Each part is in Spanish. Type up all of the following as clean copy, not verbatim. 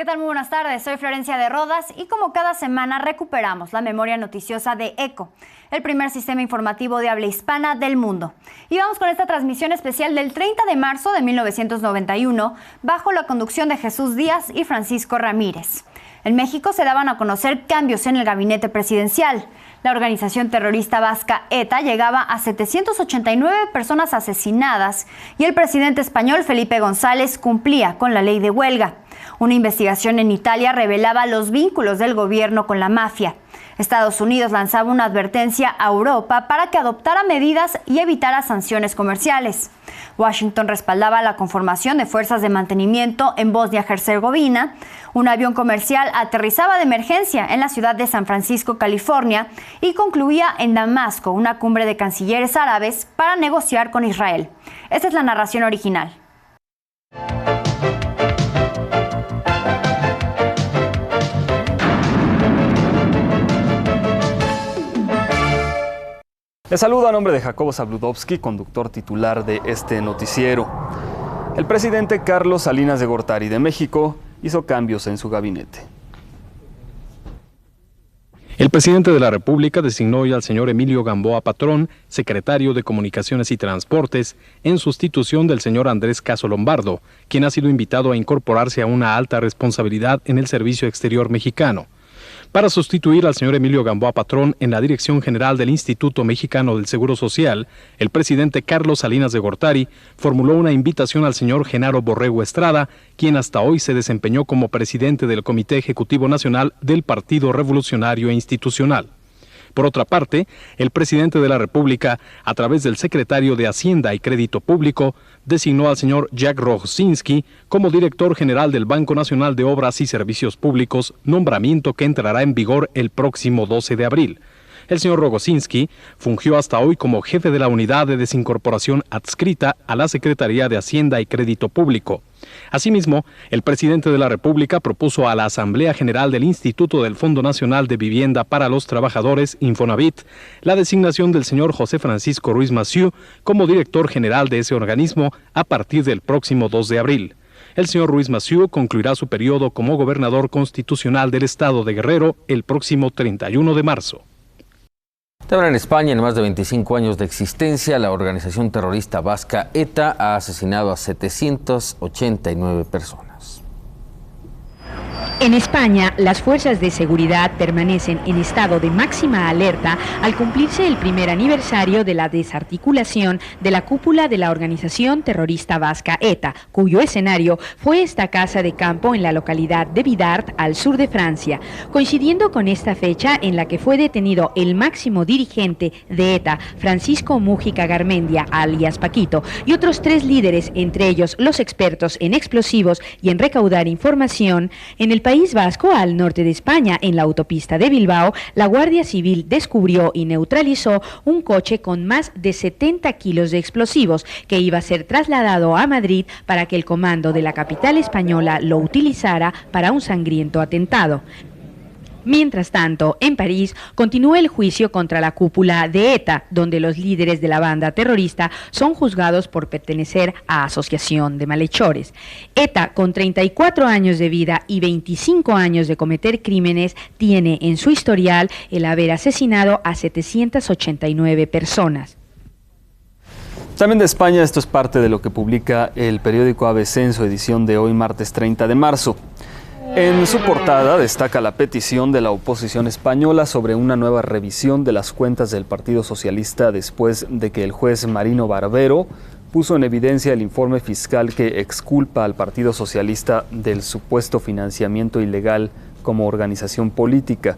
tal? Muy buenas tardes, soy Florencia de Rodas y como cada semana recuperamos la memoria noticiosa de ECO, el primer sistema informativo de habla hispana del mundo. Y vamos con esta transmisión especial del 30 de marzo de 1991, bajo la conducción de Jesús Díaz y Francisco Ramírez. En México se daban a conocer cambios en el gabinete presidencial. La organización terrorista vasca ETA llegaba a 789 personas asesinadas y el presidente español Felipe González cumplía con la ley de huelga. Una investigación en Italia revelaba los vínculos del gobierno con la mafia. Estados Unidos lanzaba una advertencia a Europa para que adoptara medidas y evitara sanciones comerciales. Washington respaldaba la conformación de fuerzas de mantenimiento en Bosnia-Herzegovina. Un avión comercial aterrizaba de emergencia en la ciudad de San Francisco, California, y concluía en Damasco una cumbre de cancilleres árabes para negociar con Israel. Esta es la narración original. Les saludo a nombre de Jacobo Zabludovsky, conductor titular de este noticiero. El presidente Carlos Salinas de Gortari de México hizo cambios en su gabinete. El presidente de la República designó hoy al señor Emilio Gamboa Patrón, secretario de Comunicaciones y Transportes, en sustitución del señor Andrés Caso Lombardo, quien ha sido invitado a incorporarse a una alta responsabilidad en el Servicio Exterior Mexicano. Para sustituir al señor Emilio Gamboa Patrón en la Dirección General del Instituto Mexicano del Seguro Social, el presidente Carlos Salinas de Gortari formuló una invitación al señor Genaro Borrego Estrada, quien hasta hoy se desempeñó como presidente del Comité Ejecutivo Nacional del Partido Revolucionario Institucional. Por otra parte, el presidente de la República, a través del secretario de Hacienda y Crédito Público, designó al señor Jack Rogozinski como director general del Banco Nacional de Obras y Servicios Públicos, nombramiento que entrará en vigor el próximo 12 de abril. El señor Rogozinski fungió hasta hoy como jefe de la unidad de desincorporación adscrita a la Secretaría de Hacienda y Crédito Público. Asimismo, el presidente de la República propuso a la Asamblea General del Instituto del Fondo Nacional de Vivienda para los Trabajadores, Infonavit, la designación del señor José Francisco Ruiz Massieu como director general de ese organismo a partir del próximo 2 de abril. El señor Ruiz Massieu concluirá su periodo como gobernador constitucional del estado de Guerrero el próximo 31 de marzo. En España, en más de 25 años de existencia, la organización terrorista vasca ETA ha asesinado a 789 personas. En España, las fuerzas de seguridad permanecen en estado de máxima alerta al cumplirse el primer aniversario de la desarticulación de la cúpula de la organización terrorista vasca ETA, cuyo escenario fue esta casa de campo en la localidad de Bidart, al sur de Francia, coincidiendo con esta fecha en la que fue detenido el máximo dirigente de ETA, Francisco Mújica Garmendia, alias Paquito, y otros 3 líderes, entre ellos los expertos en explosivos y en recaudar información. En el País Vasco, al norte de España, en la autopista de Bilbao, la Guardia Civil descubrió y neutralizó un coche con más de 70 kilos de explosivos que iba a ser trasladado a Madrid para que el comando de la capital española lo utilizara para un sangriento atentado. Mientras tanto, en París continúa el juicio contra la cúpula de ETA, donde los líderes de la banda terrorista son juzgados por pertenecer a asociación de malhechores. ETA, con 34 años de vida y 25 años de cometer crímenes, tiene en su historial el haber asesinado a 789 personas. También de España, esto es parte de lo que publica el periódico ABC en su edición de hoy, martes 30 de marzo. En su portada destaca la petición de la oposición española sobre una nueva revisión de las cuentas del Partido Socialista después de que el juez Marino Barbero puso en evidencia el informe fiscal que exculpa al Partido Socialista del supuesto financiamiento ilegal como organización política.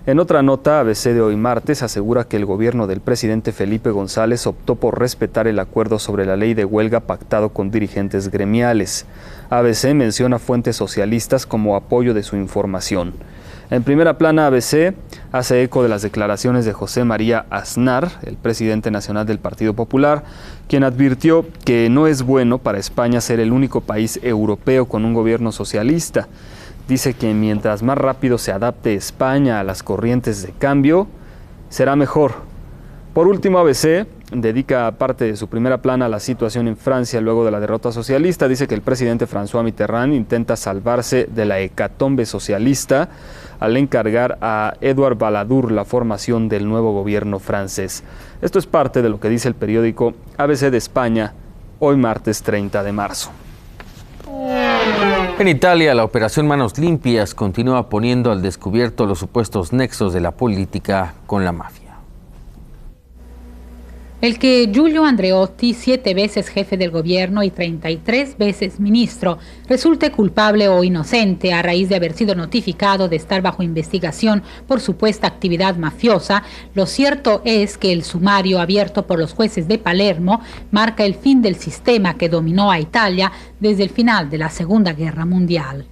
En otra nota, ABC de hoy martes asegura que el gobierno del presidente Felipe González optó por respetar el acuerdo sobre la ley de huelga pactado con dirigentes gremiales. ABC menciona fuentes socialistas como apoyo de su información. En primera plana, ABC hace eco de las declaraciones de José María Aznar, el presidente nacional del Partido Popular, quien advirtió que no es bueno para España ser el único país europeo con un gobierno socialista. Dice que mientras más rápido se adapte España a las corrientes de cambio, será mejor. Por último, ABC dedica parte de su primera plana a la situación en Francia luego de la derrota socialista. Dice que el presidente François Mitterrand intenta salvarse de la hecatombe socialista al encargar a Edouard Balladur la formación del nuevo gobierno francés. Esto es parte de lo que dice el periódico ABC de España hoy martes 30 de marzo. En Italia, la operación Manos Limpias continúa poniendo al descubierto los supuestos nexos de la política con la mafia. El que Giulio Andreotti, 7 veces jefe del gobierno y 33 veces ministro, resulte culpable o inocente a raíz de haber sido notificado de estar bajo investigación por supuesta actividad mafiosa, lo cierto es que el sumario abierto por los jueces de Palermo marca el fin del sistema que dominó a Italia desde el final de la Segunda Guerra Mundial.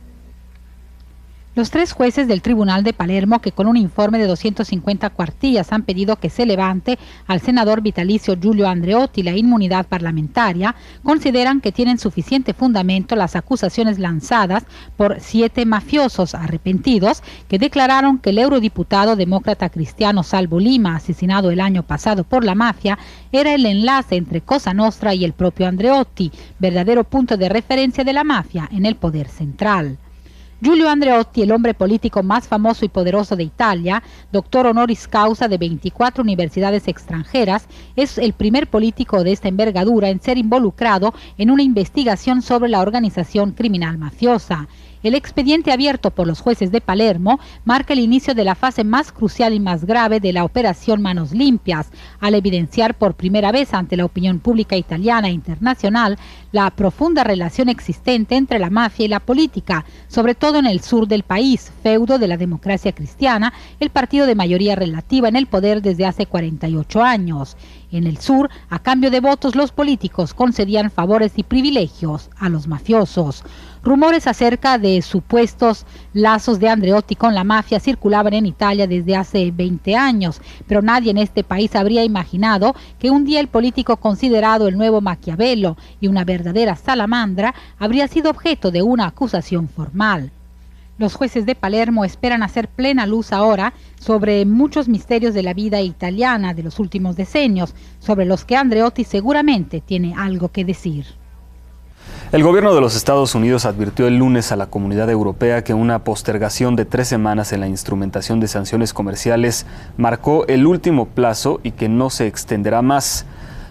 Los 3 jueces del Tribunal de Palermo, que con un informe de 250 cuartillas han pedido que se levante al senador vitalicio Giulio Andreotti la inmunidad parlamentaria, consideran que tienen suficiente fundamento las acusaciones lanzadas por 7 mafiosos arrepentidos que declararon que el eurodiputado demócrata cristiano Salvo Lima, asesinado el año pasado por la mafia, era el enlace entre Cosa Nostra y el propio Andreotti, verdadero punto de referencia de la mafia en el poder central. Giulio Andreotti, el hombre político más famoso y poderoso de Italia, doctor honoris causa de 24 universidades extranjeras, es el primer político de esta envergadura en ser involucrado en una investigación sobre la organización criminal mafiosa. El expediente abierto por los jueces de Palermo marca el inicio de la fase más crucial y más grave de la operación Manos Limpias, al evidenciar por primera vez ante la opinión pública italiana e internacional la profunda relación existente entre la mafia y la política, sobre todo en el sur del país, feudo de la democracia cristiana, el partido de mayoría relativa en el poder desde hace 48 años. En el sur, a cambio de votos, los políticos concedían favores y privilegios a los mafiosos. Rumores acerca de supuestos lazos de Andreotti con la mafia circulaban en Italia desde hace 20 años, pero nadie en este país habría imaginado que un día el político considerado el nuevo Maquiavelo y una verdadera salamandra habría sido objeto de una acusación formal. Los jueces de Palermo esperan hacer plena luz ahora sobre muchos misterios de la vida italiana de los últimos decenios, sobre los que Andreotti seguramente tiene algo que decir. El gobierno de los Estados Unidos advirtió el lunes a la comunidad europea que una postergación de 3 semanas en la instrumentación de sanciones comerciales marcó el último plazo y que no se extenderá más.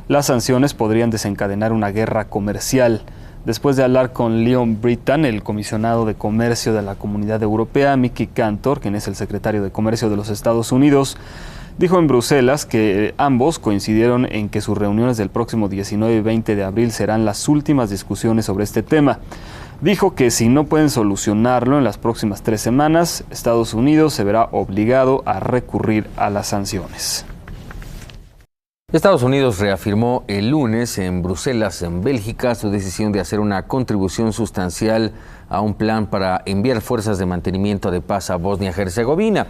Las sanciones podrían desencadenar una guerra comercial. Después de hablar con Leon Brittan, el comisionado de comercio de la Comunidad Europea, Mickey Cantor, quien es el secretario de Comercio de los Estados Unidos, dijo en Bruselas que ambos coincidieron en que sus reuniones del próximo 19 y 20 de abril serán las últimas discusiones sobre este tema. Dijo que si no pueden solucionarlo en las próximas 3 semanas, Estados Unidos se verá obligado a recurrir a las sanciones. Estados Unidos reafirmó el lunes en Bruselas, en Bélgica, su decisión de hacer una contribución sustancial a un plan para enviar fuerzas de mantenimiento de paz a Bosnia-Herzegovina.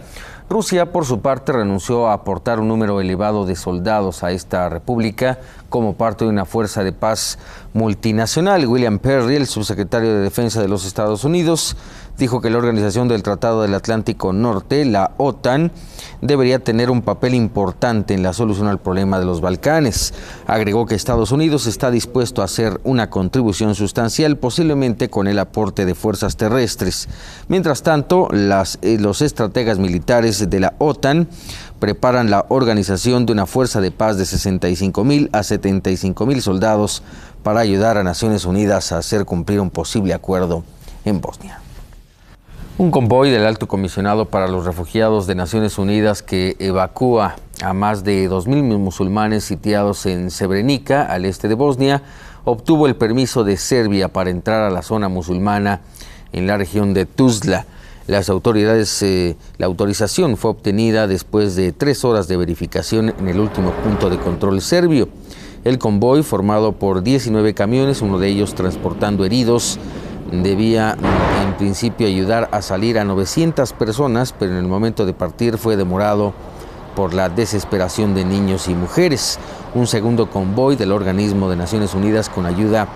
Rusia, por su parte, renunció a aportar un número elevado de soldados a esta república como parte de una fuerza de paz multinacional. William Perry, el subsecretario de Defensa de los Estados Unidos, dijo que la Organización del Tratado del Atlántico Norte, la OTAN, debería tener un papel importante en la solución al problema de los Balcanes. Agregó que Estados Unidos está dispuesto a hacer una contribución sustancial, posiblemente con el aporte de fuerzas terrestres. Mientras tanto, los estrategas militares de la OTAN preparan la organización de una fuerza de paz de 65,000 a 75,000 soldados para ayudar a Naciones Unidas a hacer cumplir un posible acuerdo en Bosnia. Un convoy del Alto Comisionado para los Refugiados de Naciones Unidas que evacúa a más de 2,000 musulmanes sitiados en Srebrenica, al este de Bosnia, obtuvo el permiso de Serbia para entrar a la zona musulmana en la región de Tuzla. La autorización fue obtenida después de 3 horas de verificación en el último punto de control serbio. El convoy, formado por 19 camiones, uno de ellos transportando heridos, debía en principio ayudar a salir a 900 personas, pero en el momento de partir fue demorado por la desesperación de niños y mujeres. Un segundo convoy del organismo de Naciones Unidas con ayuda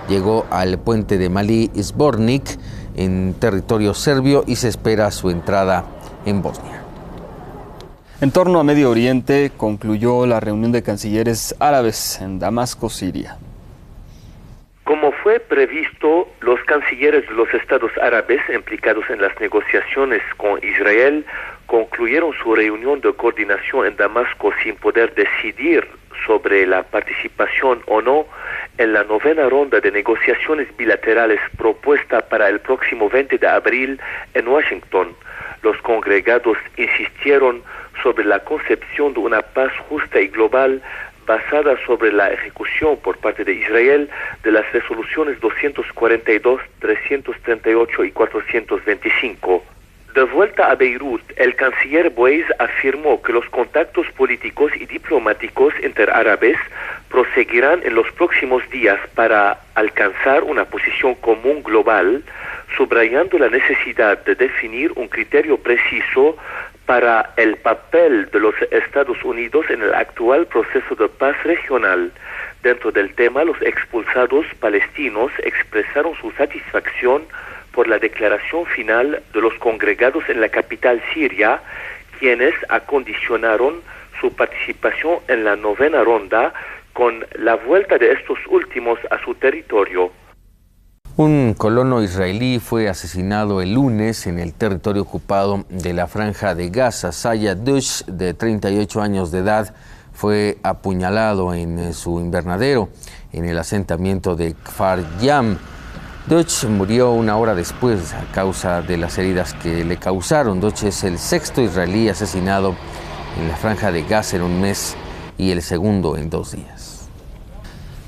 llegó al puente de Mali Zvornik en territorio serbio y se espera su entrada en Bosnia. En torno a Medio Oriente, concluyó la reunión de cancilleres árabes en Damasco, Siria. Como fue previsto, los cancilleres de los estados árabes implicados en las negociaciones con Israel concluyeron su reunión de coordinación en Damasco sin poder decidir sobre la participación o no en la 9ª ronda de negociaciones bilaterales propuesta para el próximo 20 de abril en Washington. Los congregados insistieron sobre la concepción de una paz justa y global basada sobre la ejecución por parte de Israel de las resoluciones 242, 338 y 425. De vuelta a Beirut, el canciller Boez afirmó que los contactos políticos y diplomáticos interárabes proseguirán en los próximos días para alcanzar una posición común global, subrayando la necesidad de definir un criterio preciso para el papel de los Estados Unidos en el actual proceso de paz regional. Dentro del tema, los expulsados palestinos expresaron su satisfacción por la declaración final de los congregados en la capital siria, quienes acondicionaron su participación en la 9ª ronda con la vuelta de estos últimos a su territorio. Un colono israelí fue asesinado el lunes en el territorio ocupado de la Franja de Gaza. Sayed Dush, de 38 años de edad, fue apuñalado en su invernadero en el asentamiento de Kfar Yam. Duch murió una hora después a causa de las heridas que le causaron. Duch es el 6º israelí asesinado en la Franja de Gaza en un mes y el segundo en 2 días.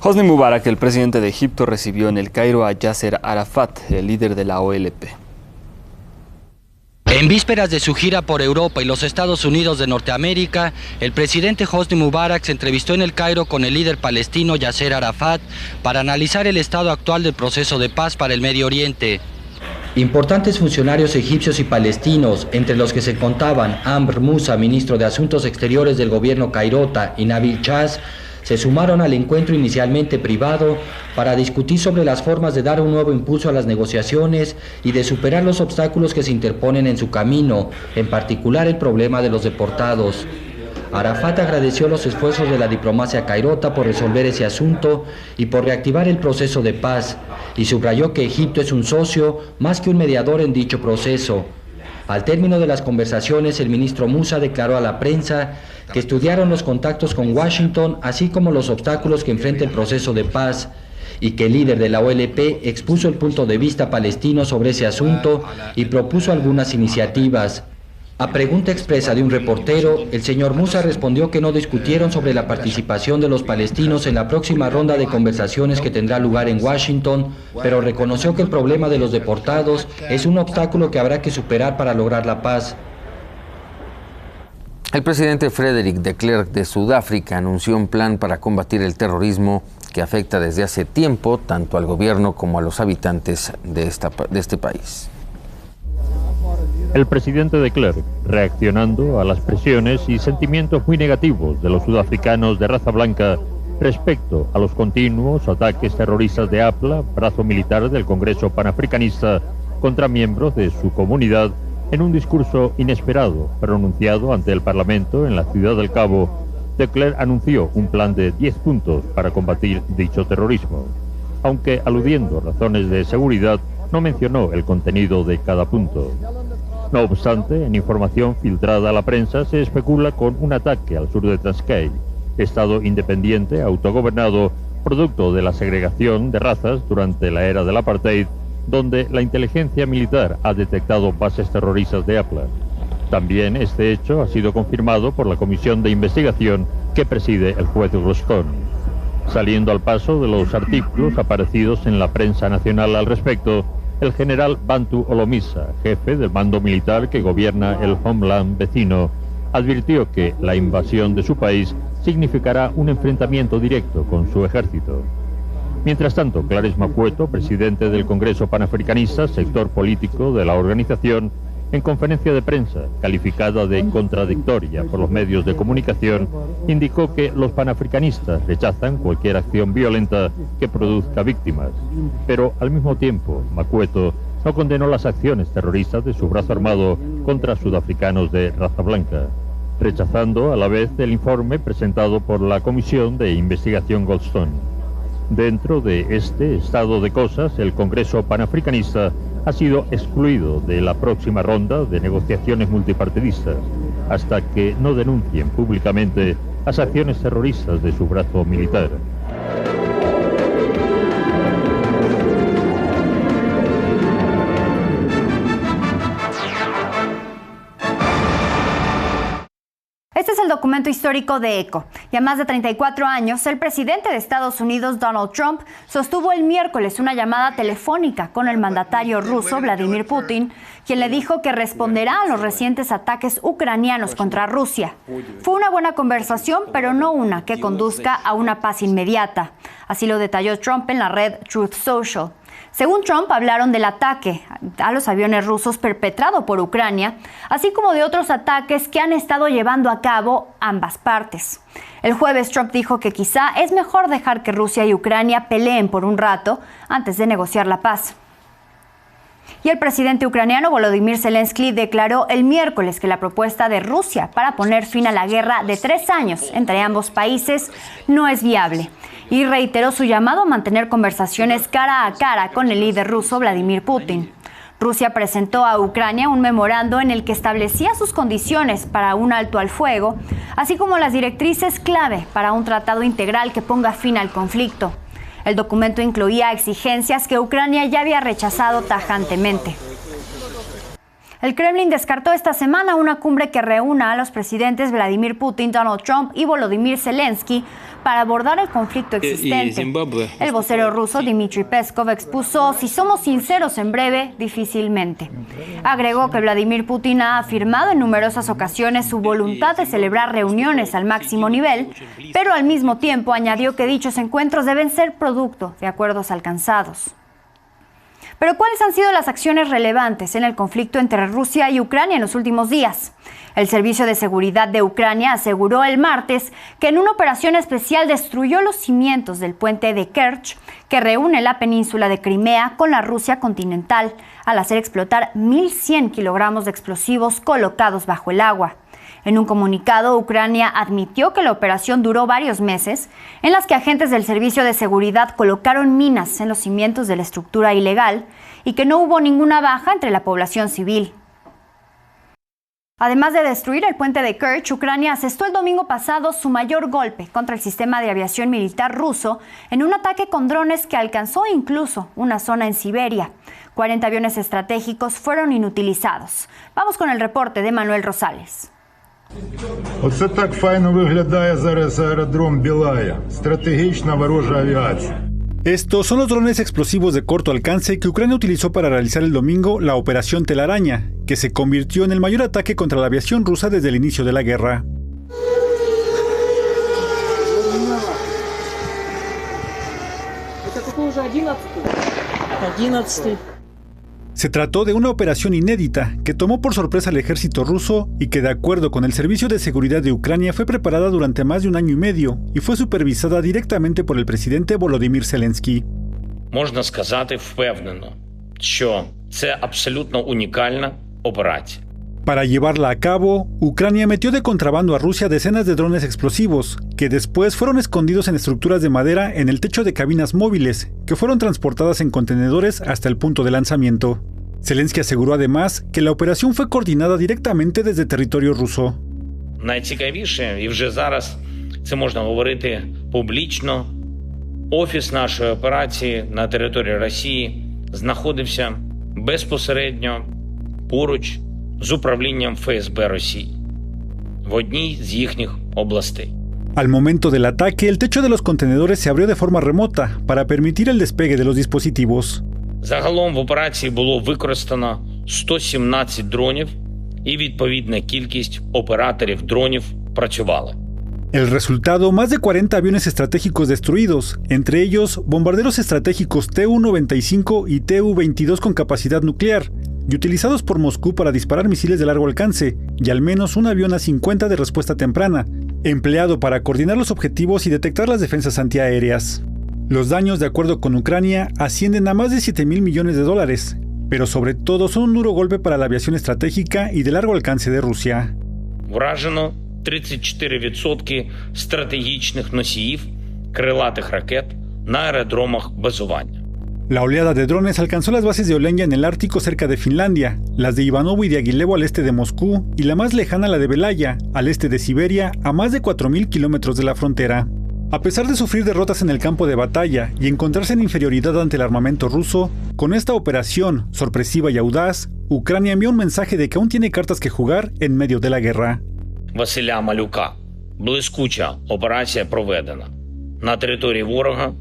Hosni Mubarak, el presidente de Egipto, recibió en el Cairo a Yasser Arafat, el líder de la OLP. En vísperas de su gira por Europa y los Estados Unidos de Norteamérica, el presidente Hosni Mubarak se entrevistó en el Cairo con el líder palestino Yasser Arafat para analizar el estado actual del proceso de paz para el Medio Oriente. Importantes funcionarios egipcios y palestinos, entre los que se contaban Amr Musa, ministro de Asuntos Exteriores del gobierno cairota, y Nabil Chaz, se sumaron al encuentro inicialmente privado para discutir sobre las formas de dar un nuevo impulso a las negociaciones y de superar los obstáculos que se interponen en su camino, en particular el problema de los deportados. Arafat agradeció los esfuerzos de la diplomacia cairota por resolver ese asunto y por reactivar el proceso de paz, y subrayó que Egipto es un socio más que un mediador en dicho proceso. Al término de las conversaciones, el ministro Musa declaró a la prensa que estudiaron los contactos con Washington, así como los obstáculos que enfrenta el proceso de paz, y que el líder de la OLP expuso el punto de vista palestino sobre ese asunto y propuso algunas iniciativas. A pregunta expresa de un reportero, el señor Musa respondió que no discutieron sobre la participación de los palestinos en la próxima ronda de conversaciones que tendrá lugar en Washington, pero reconoció que el problema de los deportados es un obstáculo que habrá que superar para lograr la paz. El presidente Frederik de Klerk de Sudáfrica anunció un plan para combatir el terrorismo que afecta desde hace tiempo tanto al gobierno como a los habitantes de este país. El presidente de Klerk, reaccionando a las presiones y sentimientos muy negativos de los sudafricanos de raza blanca respecto a los continuos ataques terroristas de APLA, brazo militar del Congreso Panafricanista, contra miembros de su comunidad, en un discurso inesperado pronunciado ante el Parlamento en la Ciudad del Cabo, de Klerk anunció un plan de 10 puntos para combatir dicho terrorismo, aunque aludiendo a razones de seguridad no mencionó el contenido de cada punto. No obstante, en información filtrada a la prensa se especula con un ataque al sur de Transkei, estado independiente autogobernado producto de la segregación de razas durante la era del apartheid, donde la inteligencia militar ha detectado bases terroristas de APLA. También este hecho ha sido confirmado por la comisión de investigación que preside el juez Roston. Saliendo al paso de los artículos aparecidos en la prensa nacional al respecto, el general Bantu Olomisa, jefe del mando militar que gobierna el Homeland vecino, advirtió que la invasión de su país significará un enfrentamiento directo con su ejército. Mientras tanto, Clarence Makueto, presidente del Congreso Panafricanista, sector político de la organización, en conferencia de prensa, calificada de contradictoria por los medios de comunicación, indicó que los panafricanistas rechazan cualquier acción violenta que produzca víctimas. Pero al mismo tiempo, Makueto no condenó las acciones terroristas de su brazo armado contra sudafricanos de raza blanca. rechazando a la vez el informe presentado por la Comisión de Investigación Goldstone. Dentro de este estado de cosas, el Congreso Panafricanista ha sido excluido de la próxima ronda de negociaciones multipartidistas hasta que no denuncien públicamente las acciones terroristas de su brazo militar. Este es el documento histórico de ECO. Y a más de 34 años, el presidente de Estados Unidos, Donald Trump, sostuvo el miércoles una llamada telefónica con el mandatario ruso, Vladimir Putin, quien le dijo que responderá a los recientes ataques ucranianos contra Rusia. Fue una buena conversación, pero no una que conduzca a una paz inmediata. Así lo detalló Trump en la red Truth Social. Según Trump, hablaron del ataque a los aviones rusos perpetrado por Ucrania, así como de otros ataques que han estado llevando a cabo ambas partes. El jueves, Trump dijo que quizá es mejor dejar que Rusia y Ucrania peleen por un rato antes de negociar la paz. Y el presidente ucraniano Volodymyr Zelensky declaró el miércoles que la propuesta de Rusia para poner fin a la guerra de 3 años entre ambos países no es viable. Y reiteró su llamado a mantener conversaciones cara a cara con el líder ruso Vladimir Putin. Rusia presentó a Ucrania un memorando en el que establecía sus condiciones para un alto al fuego, así como las directrices clave para un tratado integral que ponga fin al conflicto. El documento incluía exigencias que Ucrania ya había rechazado tajantemente. El Kremlin descartó esta semana una cumbre que reúna a los presidentes Vladimir Putin, Donald Trump y Volodymyr Zelensky para abordar el conflicto existente. El vocero ruso Dmitry Peskov expuso: si somos sinceros en breve, difícilmente. Agregó que Vladimir Putin ha afirmado en numerosas ocasiones su voluntad de celebrar reuniones al máximo nivel, pero al mismo tiempo añadió que dichos encuentros deben ser producto de acuerdos alcanzados. Pero ¿cuáles han sido las acciones relevantes en el conflicto entre Rusia y Ucrania en los últimos días? El Servicio de Seguridad de Ucrania aseguró el martes que en una operación especial destruyó los cimientos del puente de Kerch, que reúne la península de Crimea con la Rusia continental, al hacer explotar 1.100 kilogramos de explosivos colocados bajo el agua. En un comunicado, Ucrania admitió que la operación duró varios meses, en las que agentes del Servicio de Seguridad colocaron minas en los cimientos de la estructura ilegal y que no hubo ninguna baja entre la población civil. Además de destruir el puente de Kerch, Ucrania asestó el domingo pasado su mayor golpe contra el sistema de aviación militar ruso en un ataque con drones que alcanzó incluso una zona en Siberia. 40 aviones estratégicos fueron inutilizados. Vamos con el reporte de Manuel Rosales. Оце так файно виглядає зараз аеродром Білая. Стратегічна ворожа авіація. Estos son los drones explosivos de corto alcance que Ucrania utilizó para realizar el domingo la Operación Telaraña, que se convirtió en el mayor ataque contra la aviación rusa desde el inicio de la guerra. Se trató de una operación inédita que tomó por sorpresa al ejército ruso y que, de acuerdo con el Servicio de Seguridad de Ucrania, fue preparada durante más de 1 año y medio y fue supervisada directamente por el presidente Volodymyr Zelensky. Можна сказати впевнено, що це абсолютно унікальна операція. Para llevarla a cabo, Ucrania metió de contrabando a Rusia decenas de drones explosivos, que después fueron escondidos en estructuras de madera en el techo de cabinas móviles, que fueron transportadas en contenedores hasta el punto de lanzamiento. Zelensky aseguró además que la operación fue coordinada directamente desde territorio ruso. Найцікавіше, і вже зараз це можна говорити публічно, офіс нашої операції на території Росії знаходився безпосередньо поруч з управлінням ФСБ Росії в одній з їхніх областей. Al momento del ataque, el techo de los contenedores se abrió de forma remota para permitir el despegue de los dispositivos. Загалом в операції було використано 117 дронів і відповідна кількість операторів дронів працювали. El resultado, más de 40 aviones estratégicos destruidos, entre ellos bombarderos estratégicos Tu-95 y Tu-22 con capacidad nuclear, y utilizados por Moscú para disparar misiles de largo alcance, y al menos un avión A-50 de respuesta temprana, empleado para coordinar los objetivos y detectar las defensas antiaéreas. Los daños, de acuerdo con Ucrania, ascienden a más de $7,000 millones, pero sobre todo son un duro golpe para la aviación estratégica y de largo alcance de Rusia. Вражено 34% стратегічних носіїв крилатих ракет на аеродромах базування. La oleada de drones alcanzó las bases de Olenia en el Ártico cerca de Finlandia, las de Ivanovo y de Aguilevo al este de Moscú y la más lejana la de Belaya, al este de Siberia, a más de 4.000 kilómetros de la frontera. A pesar de sufrir derrotas en el campo de batalla y encontrarse en inferioridad ante el armamento ruso, con esta operación, sorpresiva y audaz, Ucrania envió un mensaje de que aún tiene cartas que jugar en medio de la guerra. Василя Малюка. Блискуча операція проведена. На території ворога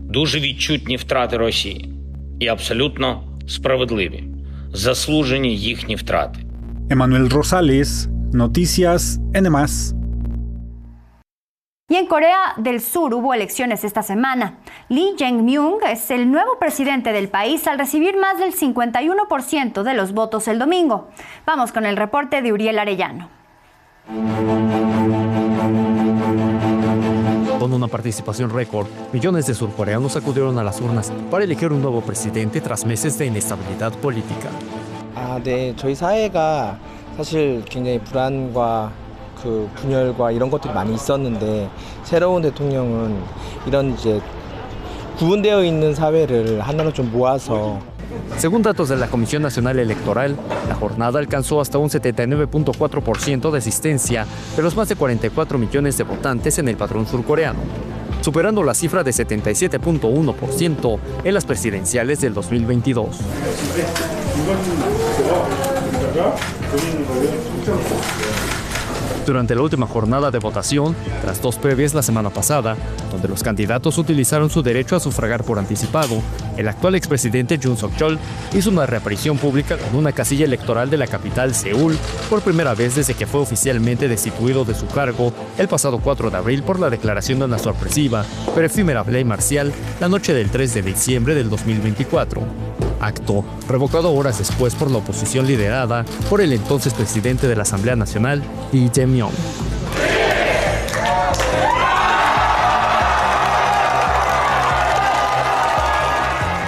дуже відчутні втрати Росії. І абсолютно справедливі. Заслужені їхні втрати. Emanuel Rosales, Noticias N+. Y en Corea del Sur hubo elecciones esta semana. Lee Jae-myung es el nuevo presidente del país al recibir más del 51% de los votos el domingo. Vamos con el reporte de Uriel Arellano. Con una participación récord, millones de surcoreanos acudieron a las urnas para elegir un nuevo presidente tras meses de inestabilidad política. 네, 저희 사회가 사실 굉장히 불안과 분열과 이런 것들이 많이 있었는데 새로운 대통령은 이런 이제 구분되어 있는 사회를 하나로 좀 모아서. Según datos de la Comisión Nacional Electoral, la jornada alcanzó hasta un 79.4% de asistencia de los más de 44 millones de votantes en el padrón surcoreano, superando la cifra de 77.1% en las presidenciales del 2022. Durante la última jornada de votación, tras dos previas la semana pasada, donde los candidatos utilizaron su derecho a sufragar por anticipado, el actual expresidente Yoon Suk-yeol hizo una reaparición pública en una casilla electoral de la capital, Seúl, por primera vez desde que fue oficialmente destituido de su cargo el pasado 4 de abril por la declaración de una sorpresiva, pero efímera ley marcial la noche del 3 de diciembre del 2024. Acto revocado horas después por la oposición liderada por el entonces presidente de la Asamblea Nacional, Lee Jae-myung.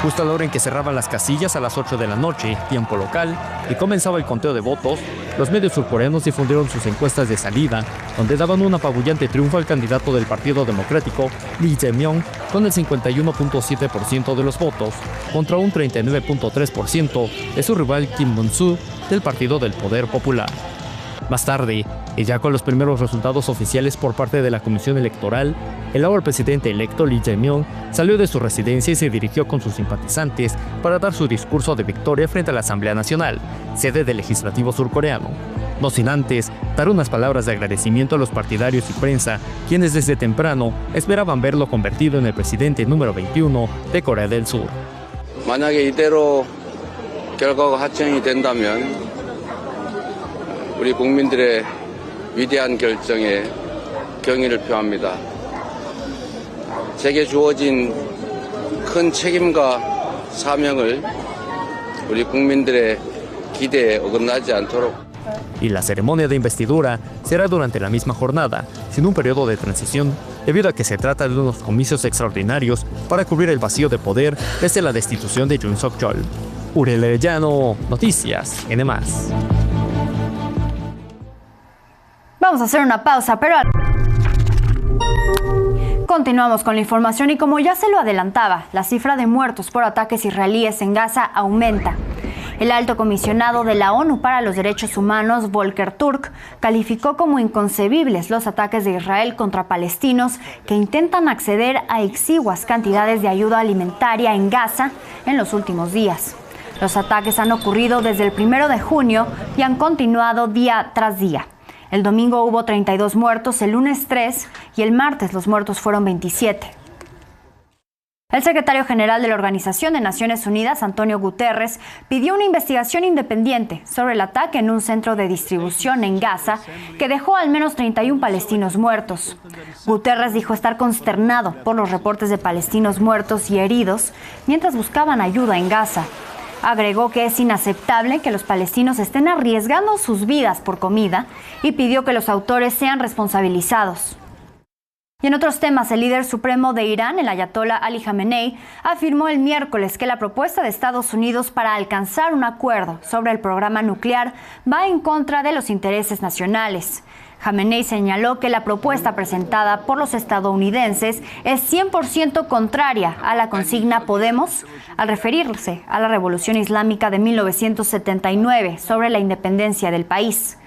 Justo a la hora en que cerraban las casillas a las 8 de la noche, tiempo local, y comenzaba el conteo de votos, los medios surcoreanos difundieron sus encuestas de salida, donde daban un apabullante triunfo al candidato del Partido Democrático, Lee Jae-myung, con el 51.7% de los votos, contra un 39.3% de su rival Kim Mun-soo del Partido del Poder Popular. Más tarde, y ya con los primeros resultados oficiales por parte de la Comisión Electoral, el ahora presidente electo Lee Jae-myung salió de su residencia y se dirigió con sus simpatizantes para dar su discurso de victoria frente a la Asamblea Nacional, sede del legislativo surcoreano. No sin antes dar unas palabras de agradecimiento a los partidarios y prensa, quienes desde temprano esperaban verlo convertido en el presidente número 21 de Corea del Sur. 만약에 이대로 결과가 확정이 된다면 우리 국민들의 위대한 결정에 경의를 표합니다. 제게 주어진 큰 책임과 사명을 우리 국민들의 기대에 어긋나지 않도록. Y la ceremonia de investidura será durante la misma jornada, sin un periodo de transición, debido a que se trata de unos comicios extraordinarios para cubrir el vacío de poder desde la destitución de Yoon Suk-yeol. Uriel Arellano, Noticias N+. Vamos a hacer una pausa, pero continuamos con la información y como ya se lo adelantaba, la cifra de muertos por ataques israelíes en Gaza aumenta. El alto comisionado de la ONU para los Derechos Humanos, Volker Turk, calificó como inconcebibles los ataques de Israel contra palestinos que intentan acceder a exiguas cantidades de ayuda alimentaria en Gaza en los últimos días. Los ataques han ocurrido desde el 1 de junio y han continuado día tras día. El domingo hubo 32 muertos, el lunes 3 y el martes los muertos fueron 27. El secretario general de la Organización de Naciones Unidas, Antonio Guterres, pidió una investigación independiente sobre el ataque en un centro de distribución en Gaza que dejó al menos 31 palestinos muertos. Guterres dijo estar consternado por los reportes de palestinos muertos y heridos mientras buscaban ayuda en Gaza. Agregó que es inaceptable que los palestinos estén arriesgando sus vidas por comida y pidió que los autores sean responsabilizados. Y en otros temas, el líder supremo de Irán, el ayatolá Ali Jamenei, afirmó el miércoles que la propuesta de Estados Unidos para alcanzar un acuerdo sobre el programa nuclear va en contra de los intereses nacionales. Jamenei señaló que la propuesta presentada por los estadounidenses es 100% contraria a la consigna Podemos, al referirse a la Revolución Islámica de 1979 sobre la independencia del país.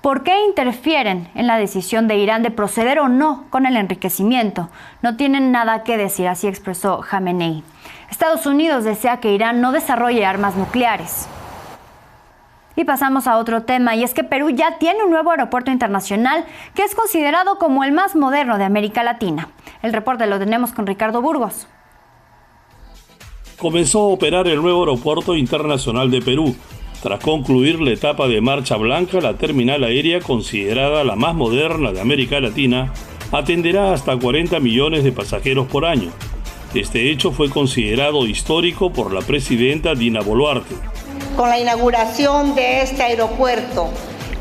¿Por qué interfieren en la decisión de Irán de proceder o no con el enriquecimiento? No tienen nada que decir, así expresó Jamenei. Estados Unidos desea que Irán no desarrolle armas nucleares. Y pasamos a otro tema, y es que Perú ya tiene un nuevo aeropuerto internacional que es considerado como el más moderno de América Latina. El reporte lo tenemos con Ricardo Burgos. Comenzó a operar el nuevo aeropuerto internacional de Perú. Tras concluir la etapa de marcha blanca, la terminal aérea, considerada la más moderna de América Latina, atenderá hasta 40 millones de pasajeros por año. Este hecho fue considerado histórico por la presidenta Dina Boluarte. Con la inauguración de este aeropuerto,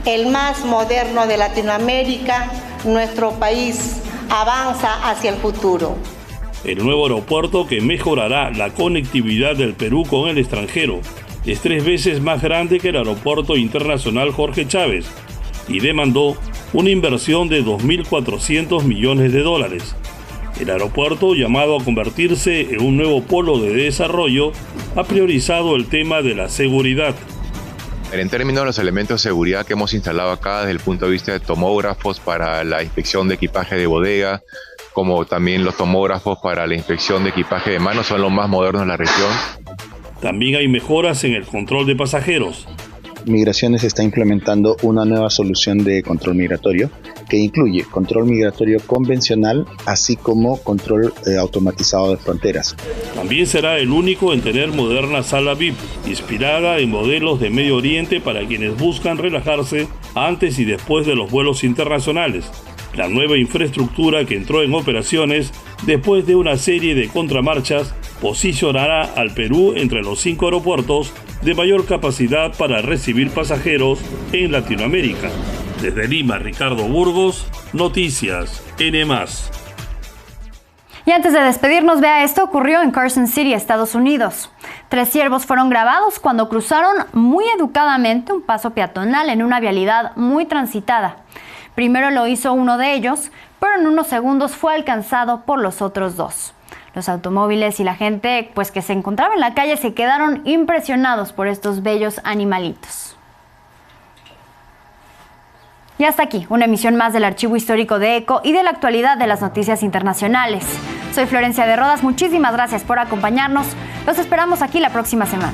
el más moderno de Latinoamérica, nuestro país avanza hacia el futuro. El nuevo aeropuerto, que mejorará la conectividad del Perú con el extranjero, es 3 veces más grande que el Aeropuerto Internacional Jorge Chávez y demandó una inversión de $2.400 millones. El aeropuerto, llamado a convertirse en un nuevo polo de desarrollo, ha priorizado el tema de la seguridad. En términos de los elementos de seguridad que hemos instalado acá, desde el punto de vista de tomógrafos para la inspección de equipaje de bodega, como también los tomógrafos para la inspección de equipaje de mano, son los más modernos de la región. También hay mejoras en el control de pasajeros. Migraciones está implementando una nueva solución de control migratorio que incluye control migratorio convencional, así como control automatizado de fronteras. También será el único en tener moderna sala VIP, inspirada en modelos de Medio Oriente para quienes buscan relajarse antes y después de los vuelos internacionales. La nueva infraestructura, que entró en operaciones después de una serie de contramarchas, posicionará al Perú entre los 5 aeropuertos de mayor capacidad para recibir pasajeros en Latinoamérica. Desde Lima, Ricardo Burgos, Noticias N+. Y antes de despedirnos, vea, esto ocurrió en Carson City, Estados Unidos. 3 ciervos fueron grabados cuando cruzaron muy educadamente un paso peatonal en una vialidad muy transitada. Primero lo hizo uno de ellos, pero en unos segundos fue alcanzado por los otros 2. Los automóviles y la gente que se encontraba en la calle se quedaron impresionados por estos bellos animalitos. Y hasta aquí, una emisión más del Archivo Histórico de ECO y de la actualidad de las noticias internacionales. Soy Florencia de Rodas, muchísimas gracias por acompañarnos. Los esperamos aquí la próxima semana.